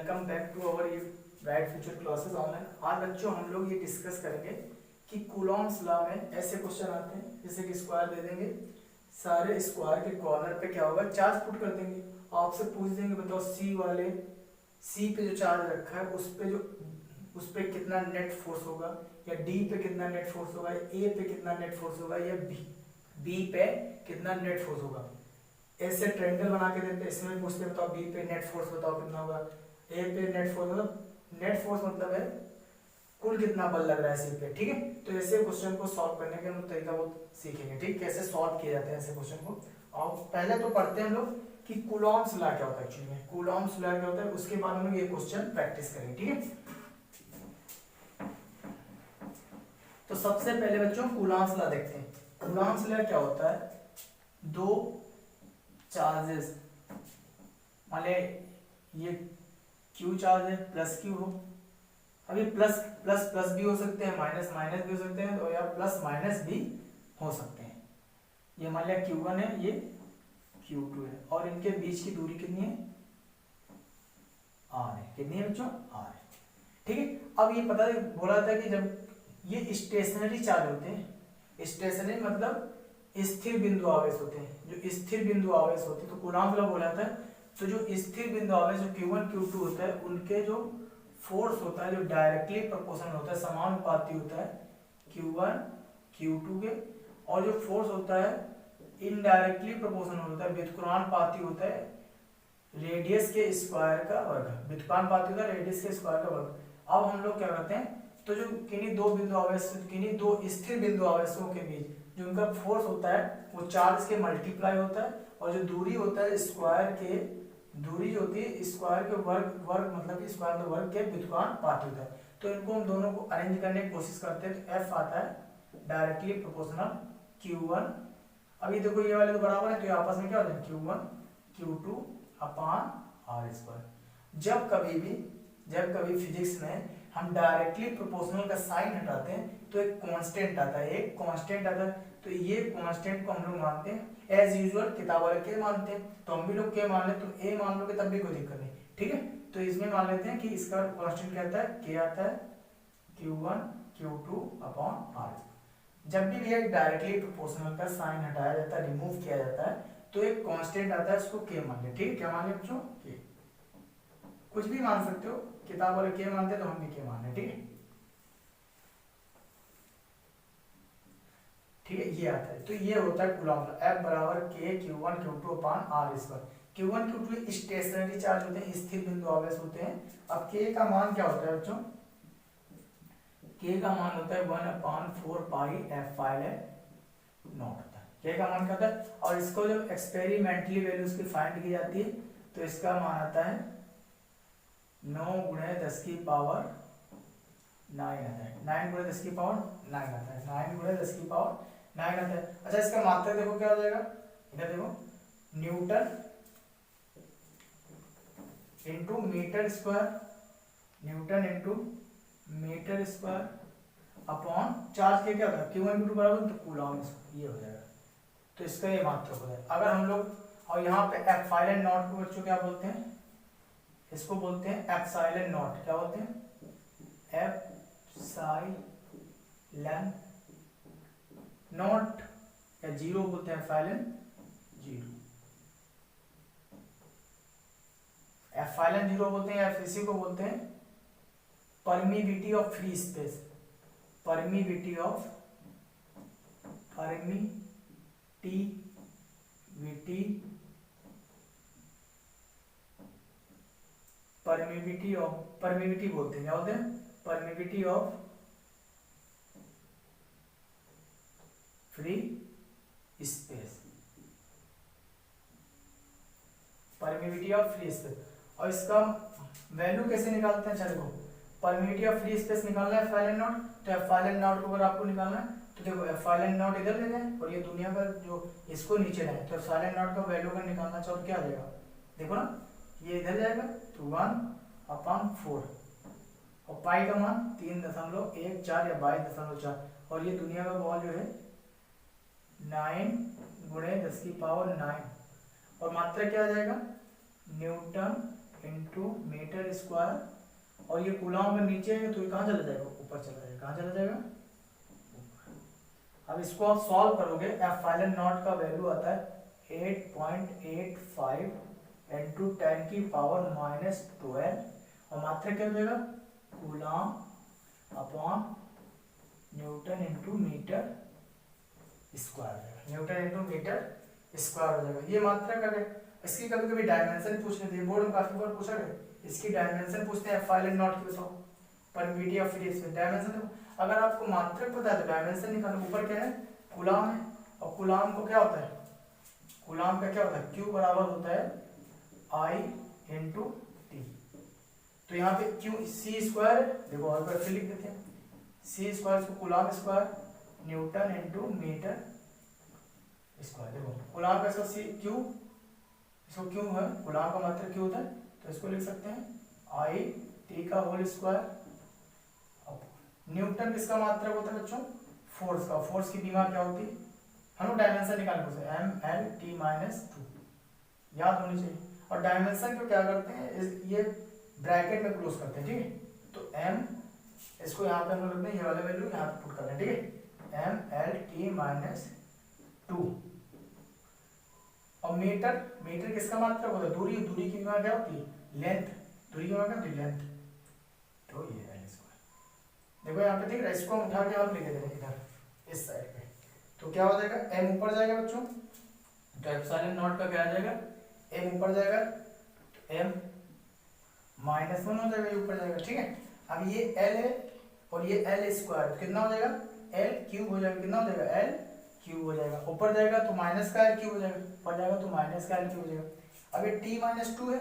Welcome back to our ये bright future classes online. आज बच्चों हम लोग ये डिस्कस करेंगे कि कूलॉम्स लॉ में ऐसे क्वेश्चन आते हैं जैसे कि स्क्वायर दे देंगे, सारे स्क्वायर के कॉर्नर पे क्या होगा, चार्ज पुट कर देंगे। आपसे पूछ देंगे बताओ सी पे जो चार्ज रखा है उस पे कितना नेट फोर्स होगा, या डी पे कितना नेट फोर्स होगा, या ए पे कितना नेट फोर्स होगा, या बी पे कितना नेट फोर्स होगा। ऐसे ट्रायंगल बना के देते हैं, इसमें पूछते बताओ बी पे नेट फोर्स बताओ कितना होगा, ए पे नेट फोर्स मतलब है कुल कितना बल लग रहा है सी पे। ठीक है, तो ऐसे क्वेश्चन को सॉल्व करने के हम तरीका बहुत सीखेंगे। ठीक, कैसे सॉल्व किए जाते हैं ऐसे क्वेश्चन को। और पहले तो पढ़ते हैं हम लोग कि कूलॉम्स लॉ क्या होता है। एक्चुअली में कूलॉम्स लॉ क्या होता है, उसके बाद हम लोग ये क्वेश्चन प्रैक्टिस करेंगे। ठीक है, तो सबसे पहले बच्चों कूलॉम्स लॉ देखते हैं। कूलॉम्स लॉ क्या होता है, दो चार्जेस, मान ले ये क्यू चार्ज है, प्लस क्यू हो। अब ये प्लस प्लस प्लस भी हो सकते हैं, माइनस माइनस भी हो सकते हैं, तो या प्लस माइनस भी हो सकते हैं। ये मान लिया Q1 है, ये Q2 है, और इनके बीच की दूरी कितनी है, R है। कितनी है बच्चों, R है। ठीक है, अब ये पता बोला था कि जब ये स्टेशनरी चार्ज होते हैं, स्टेशनरी मतलब स्थिर बिंदु आवेश होते हैं, जो स्थिर बिंदु आवेश होते हैं, तो कूलॉम्स लॉ बोला था। तो जो स्थिर बिंदु आवेश जो Q1 Q2 होता है, उनके जो फोर्स होता है जो डायरेक्टली प्रोपोर्शनल होता है, समानुपाती होता है Q1 Q2 के, और जो फोर्स होता है इनडायरेक्टली प्रोपोर्शनल होता है, व्युत्क्रमानुपाती होता है रेडियस के स्क्वायर का वर्ग। व्युत्क्रमानुपाती होता है रेडियस के स्क्वायर का वर्ग। अब हम लोग क्या करते हैं, तो जो किन्हीं दो बिंदु आवेश, किन्हीं दो स्थिर बिंदु आवेशों के बीच जो उनका फोर्स होता है वो चार्ज के मल्टीप्लाई होता है, और जो दूरी होता है स्क्वायर के, दूरी जो होती है स्क्वायर के वर्ग मतलब कि स्क्वायर के वर्ग के व्युत्क्रमानुपाती होता है। तो इनको हम दोनों को अरेंज करने की कोशिश करते हैं, तो एफ आता है डायरेक्टली प्रोपोर्शनल Q1। अभी देखो ये वाले तो बराबर है, तो ये आपस में क्या हो जाए Q1 Q2 upon R square. जब कभी फिजिक्स में हम डायरेक्टली प्रोपोर्शनल का साइन हटाते हैं तो एक कांस्टेंट आता है, तो ये कांस्टेंट को हम लोग मानते हैं एज यूजुअल, किताब वाले के मानते हैं, तो हम भी लोग के मान ले, तुम ए मान लोगे तब भी कोई दिक्कत नहीं। ठीक है, तो इसमें मान लेते हैं कि इसका कांस्टेंट क्या आता है, के आता है Q1 Q2 अपॉन R। जब भी ये डायरेक्टली प्रोपोर्शनल का साइन हटाया जाता है, रिमूव किया जाता है, तो एक कांस्टेंट आता है, उसको के मान ले। ठीक है, क्या मान ले बच्चों, के। कुछ भी मान सकते हो, किताब वाले के मानते तो हम भी के मान ले। ठीक है, ये आता है। तो ये होता है कूलॉम्स लॉ, F बराबर के Q1 Q2 upon R square. Q1 Q2 stationary charge होते हैं, स्थिर बिंदु आवेश होते हैं। अब के का मान क्या होता है बच्चों, के का मान होता है 1/4 पाई F नॉट होता है। के का मान क्या होता है, और इसको जब एक्सपेरिमेंटली वैल्यू उसकी फाइंड की जाती है तो इसका मान आता है 9 गुणे 10 की पावर 9 आता है, 9 गुणे 10 की पावर 9 आता है, 9 गुणे 10 की पावर 9 आता है। अच्छा, इसका मात्रक देखो क्या हो जाएगा, इधर देखो newton into metre square, newton into metre square upon charge के क्या होता है Q1 Q2 बराबर, तो कूलॉम्स, ये हो जाएगा। तो इसका ये मात्रक हो जाएगा। अगर हम लोग, और यहाँ पे एप्सिलॉन नॉट को बच्चों क्या बोलते हैं, इसको बोलते हैं एप्सिलॉन नॉट। क्या बोलते हैं, एप्सिलॉन नॉट, या जीरो बोलते हैं, एप्सिलॉन जीरो, एप्सिलॉन जीरो बोलते हैं, या इसी को बोलते हैं permittivity of free space, permittivity बोलते हैं। क्या बोलते हैं, permittivity of free space, permittivity of free space. और इसका वैल्यू कैसे निकालते हैं, चलो परमिविटी ऑफ फ्री स्पेस निकालना है एप्सिलॉन नॉट, तो एप्सिलॉन नॉट को अगर आपको निकालना है तो देखो एप्सिलॉन नॉट इधर ले जाए और ये दुनिया का जो इसको नीचे लाए, तो एप्सिलॉन नॉट का वैल्यू अगर निकालना चाहो तो क्या आ जाएगा, देखो ना, ये इधर जाएगा तो 1/4, और पाई का मान 3.14 या 22.4, और ये दुनिया का बॉल जो है 9 गुणे 10 की पावर 9, और मात्रा क्या आ जाएगा, न्यूटन इंटू मीटर स्क्वायर, और ये कूलॉम में नीचे है तो ये कहाँ चला जाएगा, ऊपर चला जाएगा। कहाँ चला जाएगा, अब इसको आप सॉल्व करोगे, एप्सिलॉन नॉट का वैल्यू आता है 8.85 इंटू 10 की पावर -12, और मात्रा क्या हो जाएगा, coulomb upon newton into metre square, newton into metre square हो जाएगा। ये मात्रा का है। इसकी कभी कभी डायमेंशन पूछने थे, बोर्ड में काफी बार पूछा गया, इसकी डायमेंशन पूछते हैं एप्सिलॉन नॉट की, बताओ permittivity of free space dimension. अगर आपको मात्रक पता है तो डायमेंशन निकालो। ऊपर क्या है, कूलॉम है, और कूलॉम को क्या होता है, कूलॉम का क्या होता है, Q बराबर होता है I इंटू टी। तो यहाँ पे Q C स्क्वायर, देखो और बार फिर लिख देते हैं, C स्क्वायर इसको coulomb square newton into metre square. देखो कूलॉम का इसको Q, इसको Q है, कूलॉम का मात्रक Q होता है, तो इसको लिख सकते हैं I T का होल स्क्वायर। न्यूटन किसका मात्रक होता है बच्चों, फोर्स का, फोर्स की बीमा क्या होती है, हम लोग डायमेंशन निकालने से ML/T-2 याद होनी चाहिए। और डायमेंशन को क्या करते हैं, ये ब्रैकेट में क्लोज करते हैं, ठीक है। तो M इसको यहाँ पे हम लोग रखते हैं, ये वाले वैल्यू यहाँ पे पुट करते हैं, ठीक है, ML/T-2। और मीटर, मीटर किसका मात्रक होता है, दूरी, दूरी की बीमा क्या होती है, लेंथ, दूरी की बीमा क्या होती है, लेंथ। तो ये है देखो यहाँ पे, दिख रहा है, इसको हम उठा के आप लिख देते हैं इधर इस साइड पे, तो क्या हो जाएगा, m ऊपर जाएगा बच्चों, तो एप्सिलॉन नॉट का क्या आ जाएगा, m ऊपर जाएगा, तो m -1 हो जाएगा, ये ऊपर जाएगा, ठीक है। अब ये l है और ये l स्क्वायर, कितना हो जाएगा, l क्यूब हो जाएगा, कितना हो जाएगा, l क्यूब हो जाएगा। ऊपर जाएगा तो माइनस का l क्यूब हो जाएगा, ऊपर जाएगा तो माइनस का l क्यूब हो जाएगा। अब ये t-2 है,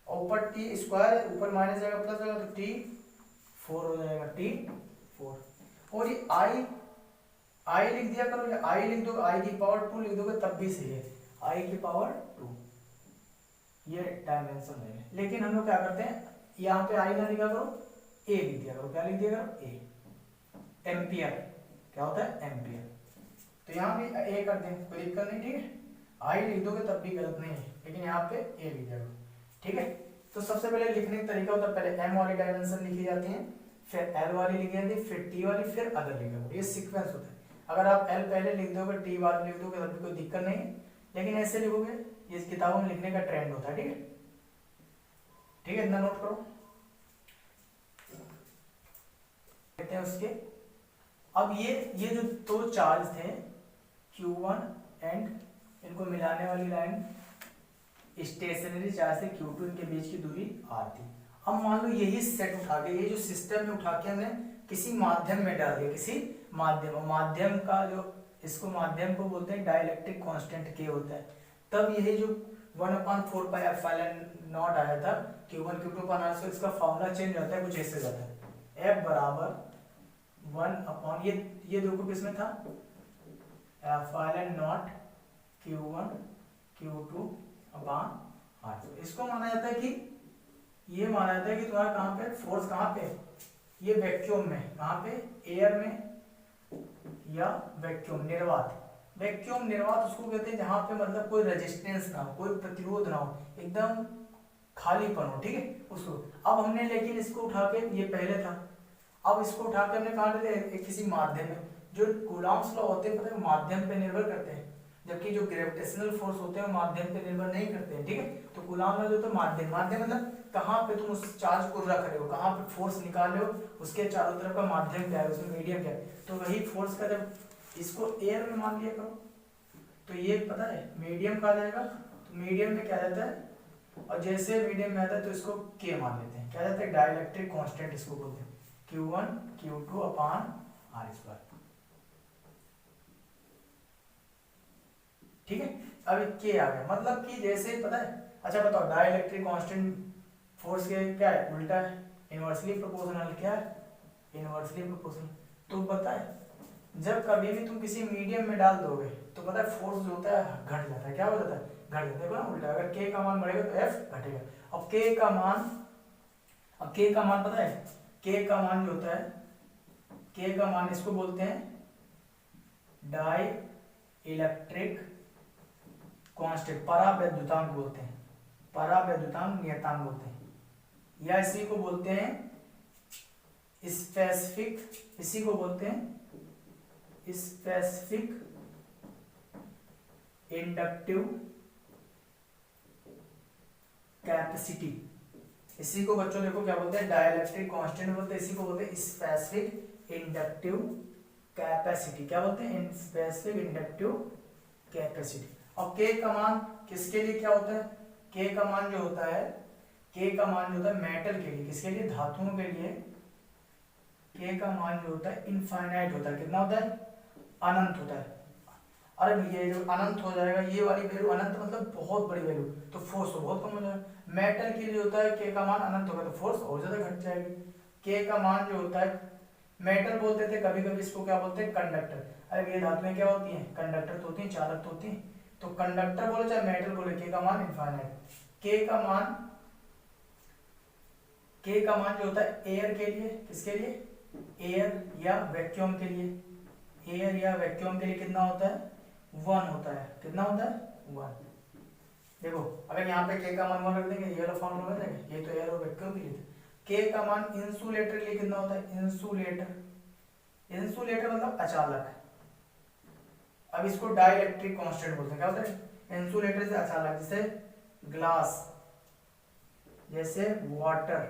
और ऊपर t स्क्वायर है, ऊपर माइनस जाएगा प्लस जाएगा, तो t4 हो जाएगा, t4। और ये I लिख दिया करो, या I लिख दो, I की पावर 2 लिख दोगे तब भी सही है, I की पावर 2, ये डायमेंशन है। लेकिन हम लोग क्या करते हैं, यहाँ पे I ना लिखा करो, A लिख दिया करो, क्या लिख दिया करो, A, एम्पियर, क्या होता है, एम्पियर। तो यहाँ भी A कर दें, कोई दिक्कत नहीं, ठीक है। I लिख दोगे तब भी गलत नहीं है, लेकिन यहाँ पे A लिख दिया करो, ठीक है। तो सबसे पहले लिखने का तरीका होता है, पहले M वाली डायमेंशन लिखी जाती है, फिर L वाली लिखी जाती है, फिर T वाली, फिर अदर लिखा करो, ये सीक्वेंस होता है। अगर आप L पहले लिख दोगे, T वाली लिख दोगे, तब भी कोई दिक्कत नहीं है, लेकिन ऐसे लिखोगे, ये किताबों में लिखने का ट्रेंड होता है, ठीक है, ठीक है, इतना नोट करो। कहते हैं उसके, अब ये जो दो चार्ज थे Q1 एंड, इनको मिलाने वाली लाइन स्टेशनरी चार्ज से Q2, इनके बीच की दूरी r थी। अब मान लो यही सेट उठा के, ये जो सिस्टम में उठा के हमने किसी माध्यम में डाल दिया, किसी माध्यम, और माध्यम का जो, इसको माध्यम को बोलते हैं डाइलेक्ट्रिक कांस्टेंट K होता है। तब यही जो 1/4 पाई एप्सिलॉन नॉट आया था Q1 Q2 पर आंसर, इसका फॉर्मूला चेंज होता है, कुछ ऐसे जाता है, F बराबर 1 ये देखो किसमें था, epsilon not Q1 Q2 upon r। इसको माना जाता है कि, ये माना जाता है कि तुम्हारा कहाँ पे फोर्स, कहाँ पे, ये वैक्यूम में, कहाँ पे, एयर में या वैक्यूम, निर्वात। वैक्यूम निर्वात उसको कहते हैं जहां पे मतलब कोई रेजिस्टेंस ना हो, कोई प्रतिरोध ना हो, एकदम खालीपन हो, ठीक है, उसको। अब हमने लेकिन इसको उठा के, ये पहले था, अब इसको उठा के हमने कहा किसी माध्यम में, जो कूलॉम्स लॉ होते हैं पता है, माध्यम पे निर्भर करते हैं, जबकि जो ग्रेविटेशनल फोर्स होते हैं माध्यम पे निर्भर नहीं करते हैं, ठीक है। तो कूलॉम लॉ जो तो माध्यम, माध्यम मतलब कहाँ पे तुम उस चार्ज को रख रहे हो, कहाँ पे फोर्स निकाल रहे हो, उसके चारों तरफ का माध्यम क्या है, उसमें मीडियम क्या है। तो वही फोर्स का, जब इसको एयर में मान लिया करो, तो ये पता है मीडियम कहा जाएगा, तो मीडियम में क्या रहता है, और जैसे मीडियम में आता है तो इसको K मान लेते हैं, क्या रहता है, डाइलेक्ट्रिक कांस्टेंट इसको बोलते हैं, Q1 Q2 अपॉन r², ठीक है। अब K आ गया, मतलब कि जैसे पता है, अच्छा बताओ, डाइलेक्ट्रिक कांस्टेंट फोर्स के क्या है, उल्टा है, इनवर्सली प्रोपोर्शनल, क्या है, इनवर्सली प्रोपोर्शनल। तो बताए जब कभी भी तुम किसी मीडियम में डाल दोगे तो पता है फोर्स जो होता है घट जाता है, क्या हो जाता है, घट जाता है, देखो ना उल्टा, अगर K का मान बढ़ेगा तो F घटेगा। अब K का मान, अब K का मान पता है, K का मान जो होता है, K का मान इसको बोलते हैं डाई इलेक्ट्रिक कांस्टेंट, परावैद्युतांक बोलते हैं, परावैद्युतांक नियतांक बोलते हैं, या इसी को बोलते हैं स्पेसिफिक, इसी को बोलते हैं स्पेसिफिक इंडक्टिव कैपेसिटी। इसी को बच्चों देखो क्या बोलते हैं, डाइलेक्ट्रिक कांस्टेंट बोलते हैं, इसी को बोलते हैं स्पेसिफिक इंडक्टिव कैपेसिटी। क्या बोलते हैं, स्पेसिफिक इंडक्टिव कैपेसिटी। और के का मान किसके लिए क्या होता है, के का मान जो होता है, के का मान जो होता है मेटल के लिए, किसके लिए, धातुओं के लिए के का मान जो होता है इनफाइनाइट होता है। कितना होता है, अनंत होता है। अरे ये जो अनंत हो जाएगा, ये वाली वैल्यू अनंत मतलब बहुत बड़ी वैल्यू, तो फोर्स तो बहुत कम हो जाएगा। मेटल के लिए होता है के का मान अनंत होगा तो फोर्स और ज्यादा घट जाएगी। के का मान जो होता है, मेटल बोलते थे कभी कभी इसको, क्या बोलते हैं, कंडक्टर। अरे ये धातुएं क्या होती हैं, कंडक्टर तो होती हैं, चालक तो होती हैं, तो कंडक्टर बोले चाहे मेटल बोले, के का मान इनफाइनाइट। के का मान, के का मान जो होता है एयर के लिए, किसके लिए, एयर या वैक्यूम के लिए, एयर या वैक्यूम के लिए कितना होता है, 1 होता है। कितना होता है, 1। देखो अगर यहाँ पे के का मान 1 रख देंगे, ये वाला फॉर्मूला हो जाएगा, ये तो एयर और वैक्यूम के लिए था। के का मान इंसुलेटर के लिए कितना होता है, इंसुलेटर, इंसुलेटर मतलब अचालक। अब इसको डाइलेक्ट्रिक कांस्टेंट बोलते हैं। क्या होता है, इंसुलेटर से अचालक, जैसे ग्लास, जैसे वाटर,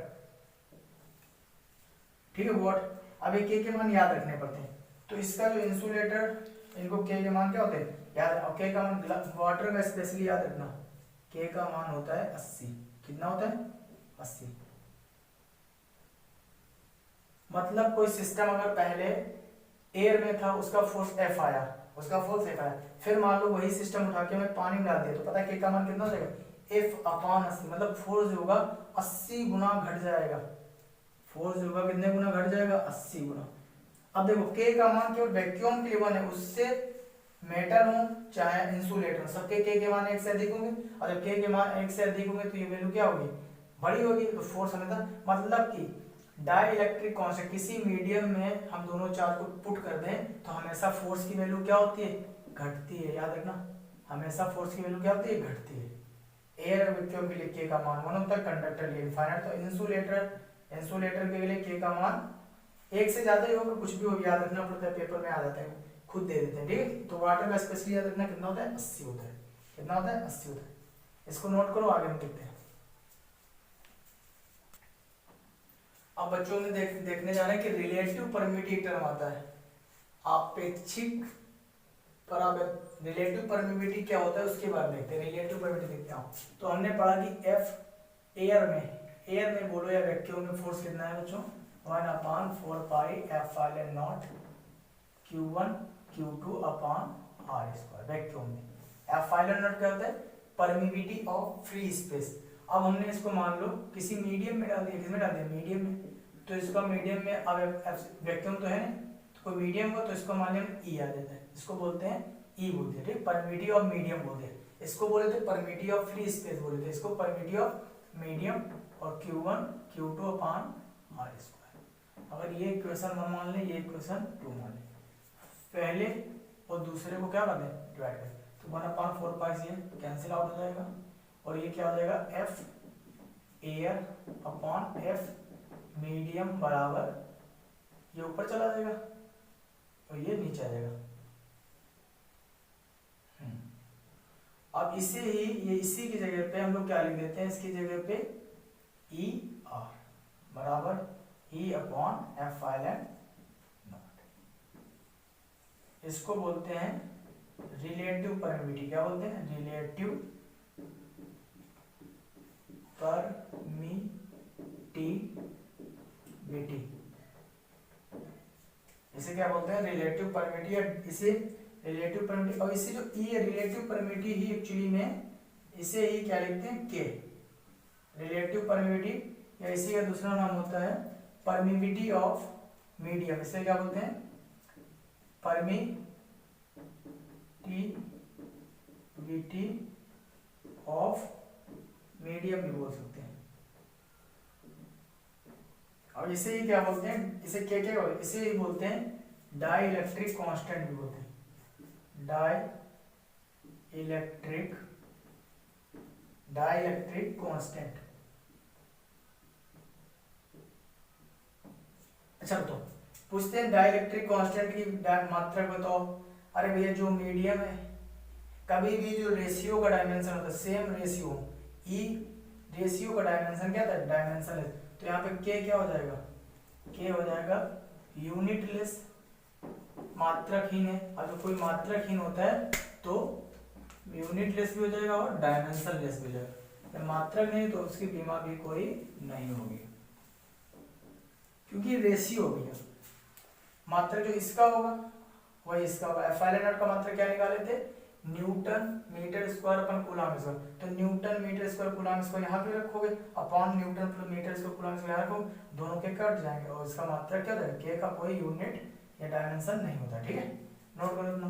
ठीक है, वाटर। अब ये के मान याद रखने पड़ते हैं, तो इसका जो इंसुलेटर, इनको के मान क्या होते हैं याद, और के का मान वाटर का स्पेशली याद रखना, के का मान होता है 80। कितना होता है, 80। मतलब कोई सिस्टम अगर पहले एयर में था, उसका फोर्स एफ आया, उसका फोर्स एफ आया, फिर मान लो वही सिस्टम उठा के मैं पानी में डाल दिया, तो पता है के का मान कितना हो जाएगा, एफ अपॉन 80, मतलब फोर्स जो होगा 80 गुना घट जाएगा। फोर्स जो होगा कितने गुना घट जाएगा, 80 गुना। अब देखो के का मान केवल वैक्यूम के लिए 1 है, उससे मेटल हो चाहे इंसुलेटर हो, सबके के मान 1 से अधिक होंगे, और जब के मान 1 से अधिक होंगे तो ये वैल्यू क्या होगी, बड़ी होगी, तो फोर्स हमेशा, मतलब कि डाइलेक्ट्रिक कांस्टेंट, किसी मीडियम में हम दोनों चार्ज को पुट कर दें तो हमेशा फोर्स की वैल्यू क्या होती है, घटती है। याद रखना, हमेशा फोर्स की वैल्यू क्या होती है, घटती है। एयर और वैक्यूम के लिए के का मान 1 होता है, कंडक्टर के लिए इनफाइनाइट। तो इंसुलेटर के लिए के का मान 1 से ज्यादा ही होगा, कुछ भी हो, याद रखना पड़ता है, पेपर में आ जाता है, खुद दे देते हैं, ठीक है। तो वाटर का स्पेशली याद रखना कितना होता है, 80 होता है। कितना होता है, 80 होता है। इसको नोट करो, आगे हम देखते हैं। अब बच्चों में देखने जा रहे हैं कि रिलेटिव परमिटिविटी टर्म आता है, आपेक्षिक परावैद्युतांक। रिलेटिव परमिटिविटी क्या होता है उसके बारे में देखते हैं। रिलेटिव परमिटिविटी देखते हैं, तो हमने पढ़ा कि एफ एयर में बोलो या वैक्यूम में फोर्स कितना है बच्चों, 1/4 पाई F0 Q1 Q2 upon R²। Vacuum में F0 क्या होता है, परमिटिविटी ऑफ फ्री स्पेस। अब हमने इसको मान लो किसी मीडियम में डाल दिया, किसमें डाल दिया, मीडियम में, तो इसका मीडियम में, अब वैक्यूम तो है ना, तो कोई मीडियम हो तो इसको मान लिया ई आ जाता है, इसको बोलते हैं ई बोलते हैं, ठीक, परमिटिविटी ऑफ मीडियम बोलते हैं। इसको बोले थे परमिटिविटी ऑफ फ्री स्पेस बोले थे, इसको परमिटिविटी ऑफ मीडियम, और Q1 Q2 अपॉन R²। अगर ये इक्वेशन 1 मान ले, ये इक्वेशन 2 मान ले, पहले और दूसरे को क्या कर दें, डिवाइड करें, तो 1/4 पाई से कैंसिल आउट हो जाएगा, और ये क्या हो जाएगा, F air upon F medium बराबर, ये ऊपर चला जाएगा और ये नीचे आ जाएगा। अब इसे ही, ये इसी की जगह पे हम लोग क्या लिख देते हैं, इसकी जगह पे ई आर बराबर ई अपॉन F0। इसको बोलते हैं रिलेटिव परमिटिविटी। क्या बोलते हैं, रिलेटिव परमिटिविटी। इसे क्या बोलते हैं, रिलेटिव परमिटिविटी। इसे रिलेटिव परमिटिविटी, और इसे जो ई है, रिलेटिव परमिटिविटी ही एक्चुअली में इसे ही क्या लिखते हैं, के। रिलेटिव परमिटिविटी या इसी का दूसरा नाम होता है परमिटिविटी ऑफ मीडियम। इसे क्या बोलते हैं, परमिटिविटी ऑफ मीडियम भी बोल सकते हैं। और इसे ही क्या बोलते हैं, इसे क्या क्या बोलते हैं, इसे ही बोलते हैं डाई इलेक्ट्रिक कांस्टेंट भी बोलते हैं, डाई इलेक्ट्रिक डाइलेक्ट्रिक कांस्टेंट। अच्छा बताओ, पूछते हैं डाइलेक्ट्रिक कांस्टेंट की मात्रक बताओ। अरे भैया जो मीडियम है, कभी भी जो रेशियो का डायमेंशन होता है, सेम रेशियो, ई रेशियो का डायमेंशन क्या था, डायमेंशन है, तो यहाँ पे के क्या हो जाएगा, के हो जाएगा यूनिटलेस, मात्रकहीन है। और जो कोई मात्रकहीन होता है तो यूनिटलेस भी हो जाएगा और डायमेंशनलेस भी हो जाएगा। जब मात्रक नहीं तो उसकी बीमा भी कोई नहीं होगी, क्योंकि रेशियो हो गया। मात्रक जो इसका होगा वही इसका होगा। F का मात्रक क्या निकाले थे, newton metre square upon coulomb square, तो newton metre square coulomb square यहाँ पे रखोगे, upon newton plus metre square coulomb square यहाँ रखोगे, दोनों के कट जाएंगे और इसका मात्रक क्या होता है, के का कोई यूनिट या डायमेंशन नहीं होता। ठीक है, नोट करो अपना।